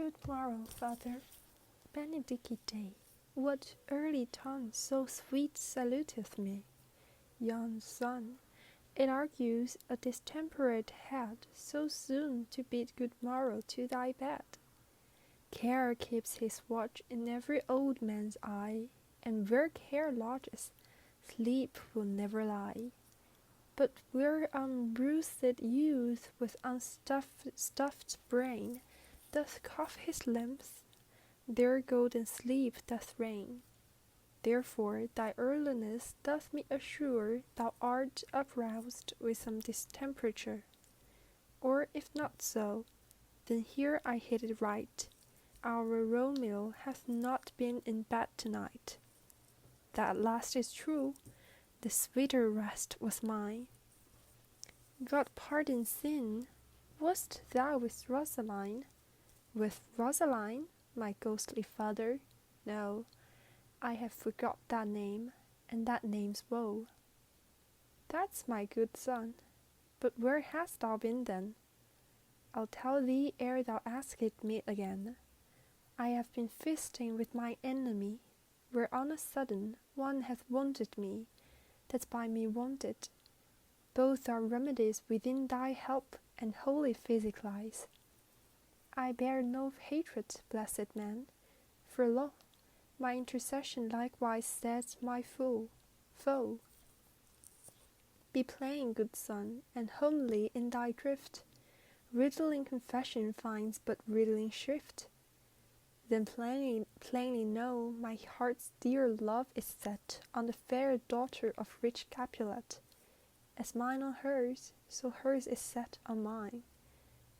Good morrow, Father. Benedicite, what early tongue so sweet saluteth me? Young son, it argues a distemperate head so soon to bid good morrow to thy bed. Care keeps his watch in every old man's eye, and where care lodges, sleep will never lie. But where unbruised youth with stuffed brain doth cough his limbs, there golden sleep doth reign. Therefore thy earliness doth me assure thou art uproused with some distemperature. Or if not so, then here I hit it right. Our Romeo hath not been in bed tonight. That last is true, the sweeter rest was mine. God pardon sin, wast thou with Rosaline? With Rosaline, my ghostly father? No, I have forgot that name, and that name's woe. That's my good son, but where hast thou been then? I'll tell thee ere thou ask it me again. I have been feasting with my enemy, where on a sudden one hath wounded me, that's by me wounded. Both are remedies within thy help and holy physic lies. I bear no hatred, blessed man, for lo, my intercession likewise sets my foe. Be plain, good son, and homely in thy drift. Riddling confession finds but riddling shrift. Then plainly know my heart's dear love is set on the fair daughter of rich Capulet. As mine on hers, so hers is set on mine,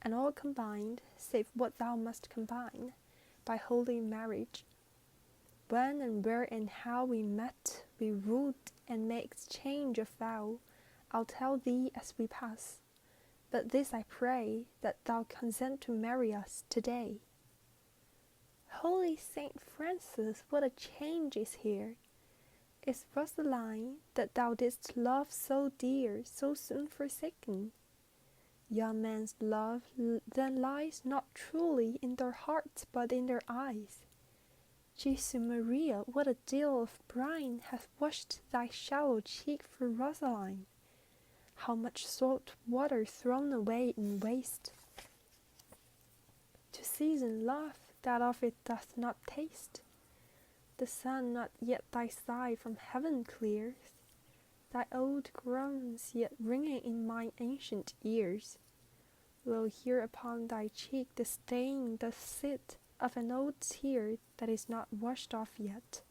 and all combined, save what thou must combine, by holy marriage. When and where and how we met, we wooed and made exchange of vow, I'll tell thee as we pass. But this I pray, that thou consent to marry us today. Holy Saint Francis, what a change is here! Is Rosaline, that thou didst love so dear, so soon forsaken? Young men's love then lies not truly in their hearts, but in their eyes. Jesu Maria, what a deal of brine hath washed thy shallow cheek for Rosaline! How much salt water thrown away in waste, to season love that of it doth not taste! The sun not yet thy sigh from heaven clears, thy old groans yet ringing in mine ancient ears. Lo, here upon thy cheek the stain doth sit of an old tear that is not washed off yet.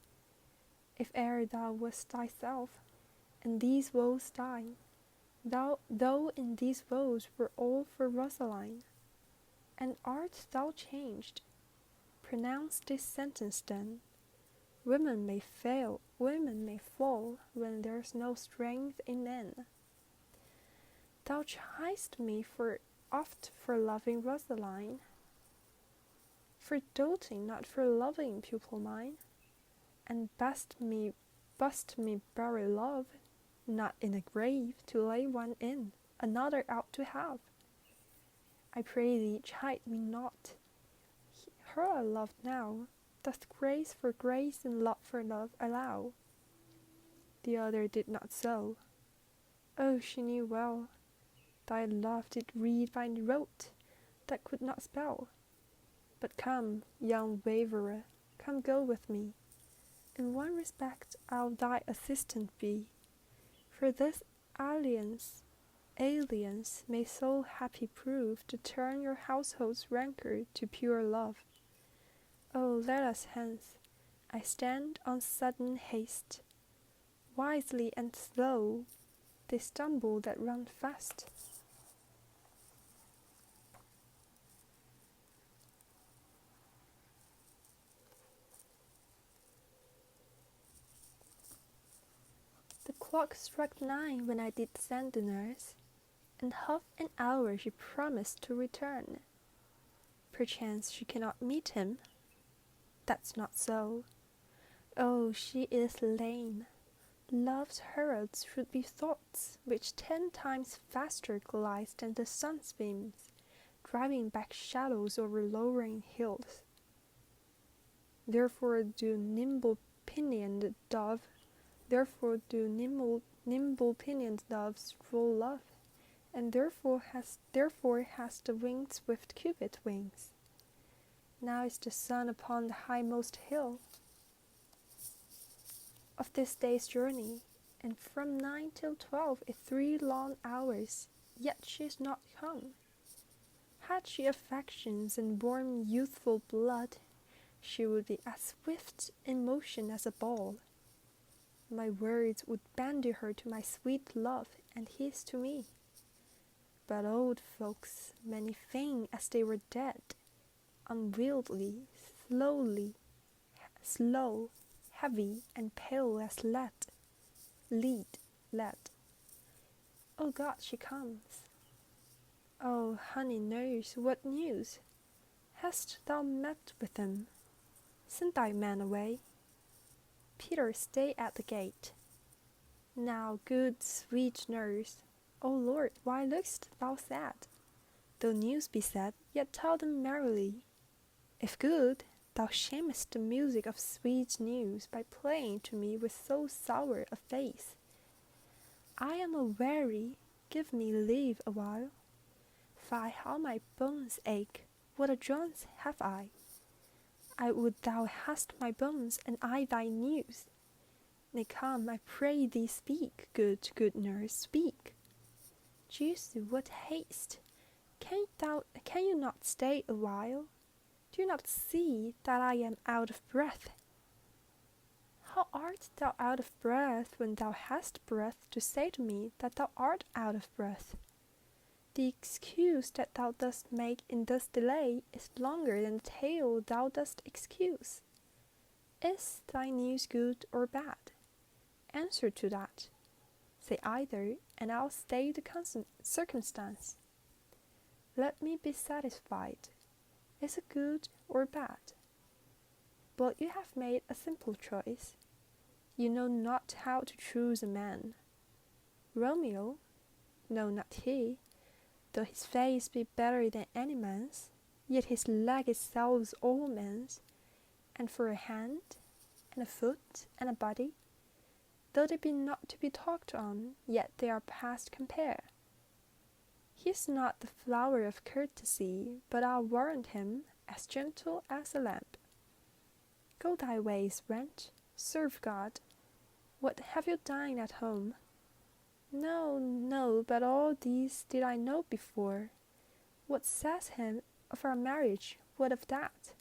If e'er thou wast thyself, and these woes thine, though in these woes were all for Rosaline, and art thou changed, pronounce this sentence then: women may fail, women may fall, when there's no strength in men. Thou chidest me oft for loving Rosaline, for doting, not for loving, pupil mine, and bust me bury love, not in a grave to lay one in, another out to have. I pray thee chide me not. Her I love now, doth grace for grace and love for love allow. The other did not so. Oh, she knew well, thy love did read by rote, that could not spell. But come, young waverer, come go with me. In one respect I'll thy assistant be, for this alliance may so happy prove to turn your household's rancour to pure love. Oh, let us hence. I stand on sudden haste. Wisely and slow, they stumble that run fast. The clock struck 9 when I did send the nurse, and half an hour she promised to return. Perchance she cannot meet him. That's not so. Oh, she is lame. Love's heralds should be thoughts which 10 times faster glides than the sun's beams, driving back shadows over lowering hills. Therefore do nimble-pinioned doves roll love, and therefore has the winged swift Cupid wings. Now is the sun upon the highmost hill of this day's journey, and from 9 till 12 is 3 long hours, yet she is not come. Had she affections and warm youthful blood, she would be as swift in motion as a ball. My words would bandy her to my sweet love, and his to me. But old folks, many faint as they were dead, unwieldy, slow, heavy, and pale as lead. Oh God, she comes. Oh, honey nurse, what news? Hast thou met with him? Send thy man away. Peter, stay at the gate. Now, good sweet nurse, O Lord, why look'st thou sad? Though news be sad, yet tell them merrily. If good, thou shamest the music of sweet news by playing to me with so sour a face. I am a-weary, give me leave a while. Fie, how my bones ache, what a joint have I! I would thou hadst my bones, and I thy news. Nay, come, I pray thee speak, good nurse, speak. Jesu, what haste! Can you not stay a while? Do you not see that I am out of breath? How art thou out of breath when thou hast breath to say to me that thou art out of breath? The excuse that thou dost make in thus delay is longer than the tale thou dost excuse. Is thy news good or bad? Answer to that. Say either, and I'll state the circumstance. Let me be satisfied. Is it good or bad? Well, you have made a simple choice. You know not how to choose a man. Romeo? No, not he. Though his face be better than any man's, yet his leg excels all men's, and for a hand, and a foot, and a body, though they be not to be talked on, yet they are past compare. He is not the flower of courtesy, but I'll warrant him as gentle as a lamb. Go thy ways, wench, serve God. What, have you dined at home? No, but all these did I know before. What says him of our marriage? What of that?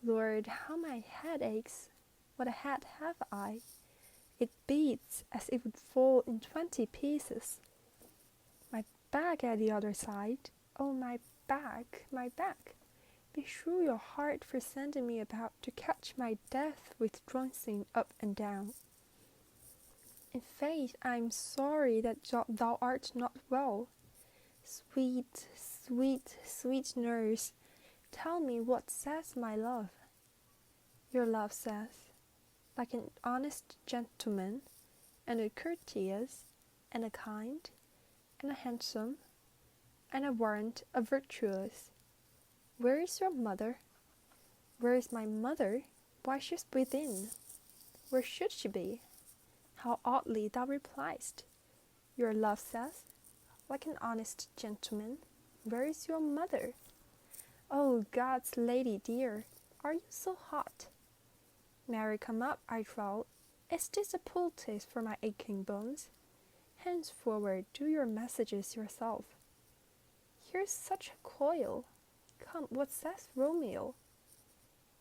Lord, how my head aches! What a head have I! It beats as if it would fall in 20 pieces. My back at the other side. Oh, my back, my back! Beshrew your heart for sending me about to catch my death with jointing up and down. In faith, I am sorry that thou art not well. Sweet, sweet, sweet nurse, tell me what says my love. Your love says, like an honest gentleman, and a courteous, and a kind, and a handsome, and I warrant a virtuous. Where is your mother? Where is my mother? Why, she's within. Where should she be? How oddly thou repliest. Your love says, like an honest gentleman, where is your mother? Oh, God's lady dear, are you so hot? Marry, come up, I trow. Is this a poultice for my aching bones? Henceforward do your messages yourself. Here's such a coil. Come, what says Romeo?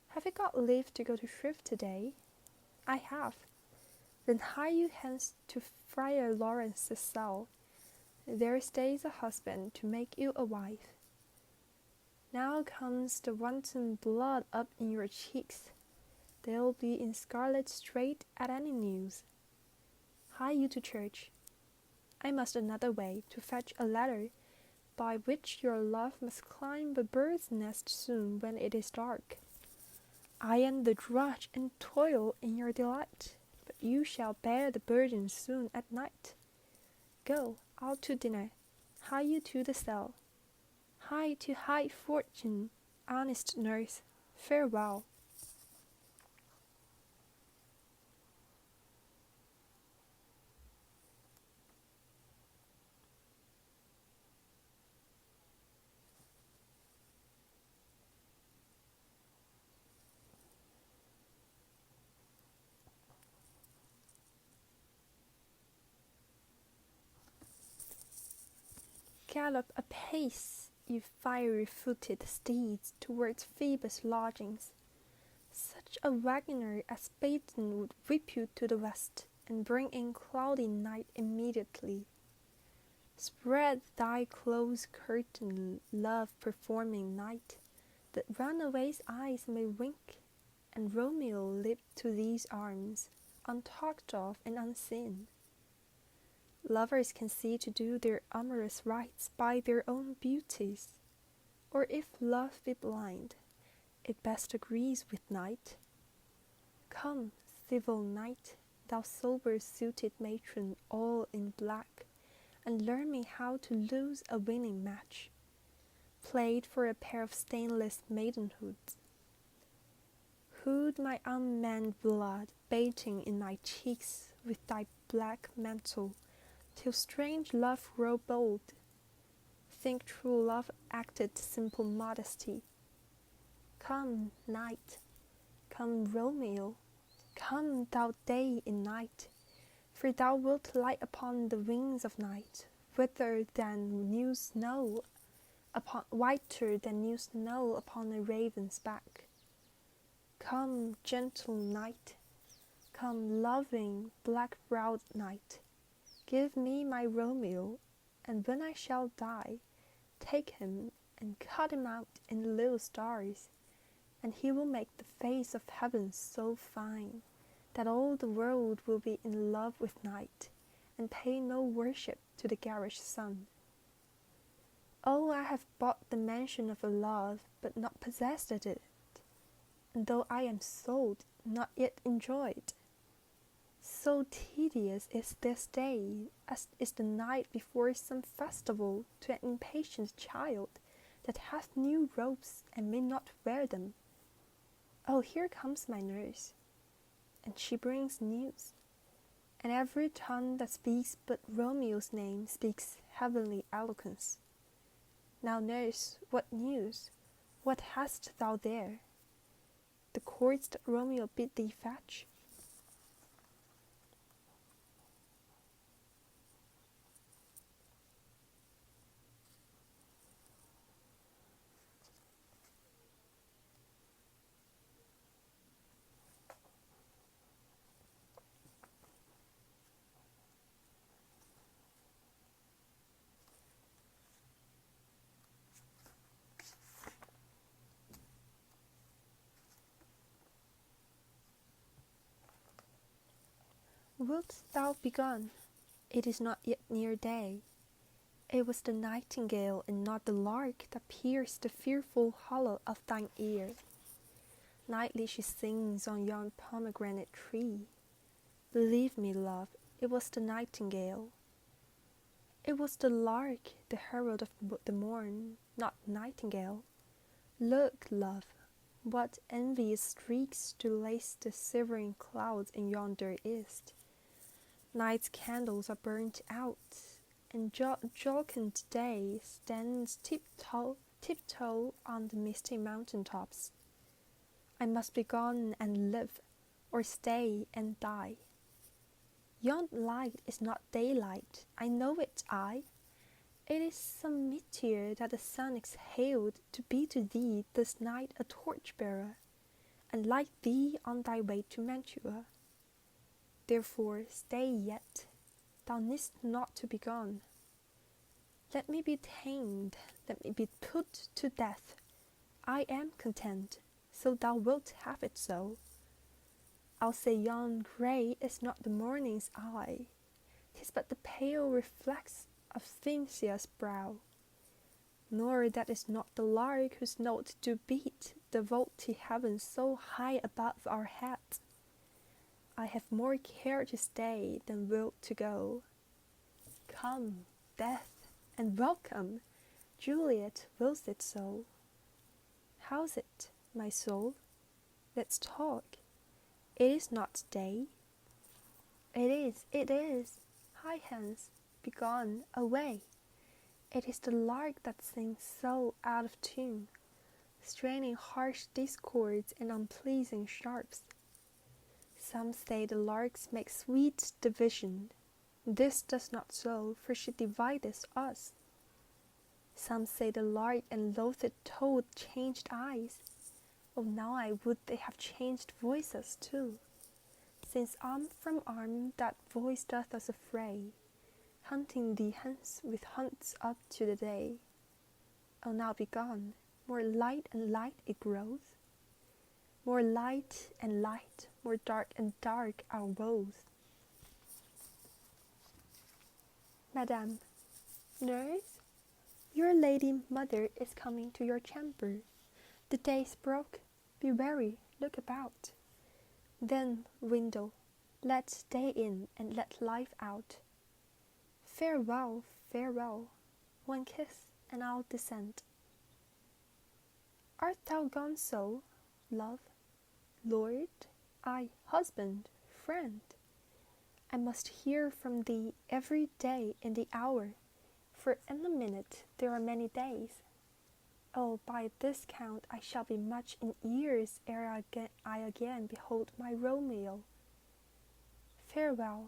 Have you got leave to go to shrift today? I have. Then hie you hence to Friar Lawrence's cell. There stays a husband to make you a wife. Now comes the wanton blood up in your cheeks. They'll be in scarlet straight at any news. Hie you to church. I must another way to fetch a ladder, by which your love must climb the bird's nest soon when it is dark. I am the drudge and toil in your delight, but you shall bear the burden soon at night. Go, out to dinner. Hie you to the cell. Hie to high fortune, honest nurse, farewell. Gallop apace, you fiery-footed steeds, towards Phoebus' lodgings. Such a wagoner as Phaeton would whip you to the west, and bring in cloudy night immediately. Spread thy close curtain, love-performing night, that runaway's eyes may wink, and Romeo leap to these arms, untalked of and unseen. Lovers can see to do their amorous rites by their own beauties, or if love be blind, it best agrees with night. Come, civil knight, thou sober-suited matron all in black, and learn me how to lose a winning match, played for a pair of stainless maidenhoods. Hood my unmanned blood, bating in my cheeks with thy black mantle, till strange love grow bold. Think true love acted simple modesty. Come, night, come, Romeo, come, thou day in night, for thou wilt light upon the wings of night, whiter than new snow upon a raven's back. Come, gentle night, come, loving, black-browed night, give me my Romeo, and when I shall die, take him and cut him out in little stars, and he will make the face of heaven so fine that all the world will be in love with night, and pay no worship to the garish sun. Oh, I have bought the mansion of a love, but not possessed it, and though I am sold, not yet enjoyed. So tedious is this day, as is the night before some festival to an impatient child that hath new robes and may not wear them. Oh, here comes my nurse, and she brings news, and every tongue that speaks but Romeo's name speaks heavenly eloquence. Now, nurse, what news? What hast thou there? The cords that Romeo bid thee fetch? Wilt thou be gone? It is not yet near day. It was the nightingale and not the lark that pierced the fearful hollow of thine ear. Nightly she sings on yon pomegranate tree. Believe me, love, it was the nightingale. It was the lark, the herald of the morn, not the nightingale. Look, love, what envious streaks do lace the silvering clouds in yonder east. Night's candles are burnt out, and jocund day stands tiptoe on the misty mountain tops. I must be gone and live, or stay and die. Yon light is not daylight, I know it, I. It is some meteor that the sun exhaled to be to thee this night a torch-bearer, and light thee on thy way to Mantua. Therefore stay yet, thou needst not to be gone. Let me be tamed, let me be put to death. I am content, so thou wilt have it so. I'll say yon grey is not the morning's eye, 'tis but the pale reflex of Cynthia's brow. Nor that is not the lark whose note do beat the vaulty heaven so high above our heads. I have more care to stay than will to go. Come, death, and welcome, Juliet wills it so. How's it, my soul? Let's talk. It is not day. It is. Hie hence, begone, away. It is the lark that sings so out of tune, straining harsh discords and unpleasing sharps. Some say the larks make sweet division. This does not so, for she divideth us. Some say the lark and loathed toad changed eyes. Oh, now I would they have changed voices too, since arm from arm that voice doth us affray, hunting thee hence with hunts up to the day. Oh, now begone, more light and light it grows, more light and light, more dark and dark our woes. Madame, nurse, your lady mother is coming to your chamber. The day's broke, be wary, look about. Then, window, let day in and let life out. Farewell, farewell, one kiss and I'll descend. Art thou gone so, love, lord, I, husband, friend? I must hear from thee every day in the hour, for in a minute there are many days. Oh, by this count I shall be much in years ere I again behold my Romeo. Farewell,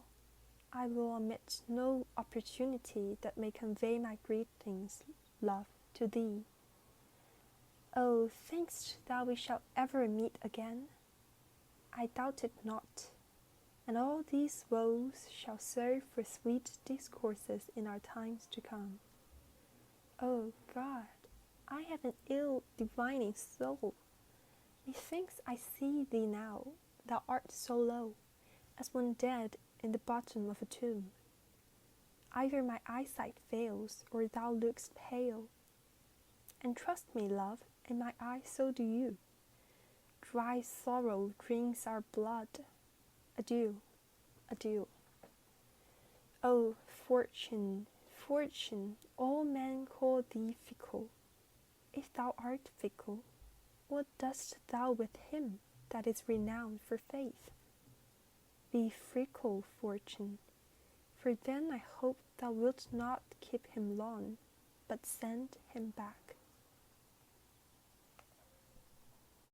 I will omit no opportunity that may convey my greetings, love, to thee. Oh, think'st thou we shall ever meet again? I doubt it not, and all these woes shall serve for sweet discourses in our times to come. Oh, God, I have an ill divining soul. Methinks I see thee now, thou art so low, as one dead in the bottom of a tomb. Either my eyesight fails, or thou look'st pale. And trust me, love, in my eye so do you. Dry sorrow drinks our blood. Adieu, adieu. Oh, fortune, fortune, all men call thee fickle. If thou art fickle, what dost thou with him that is renowned for faith? Be fickle, fortune, for then I hope thou wilt not keep him long, but send him back.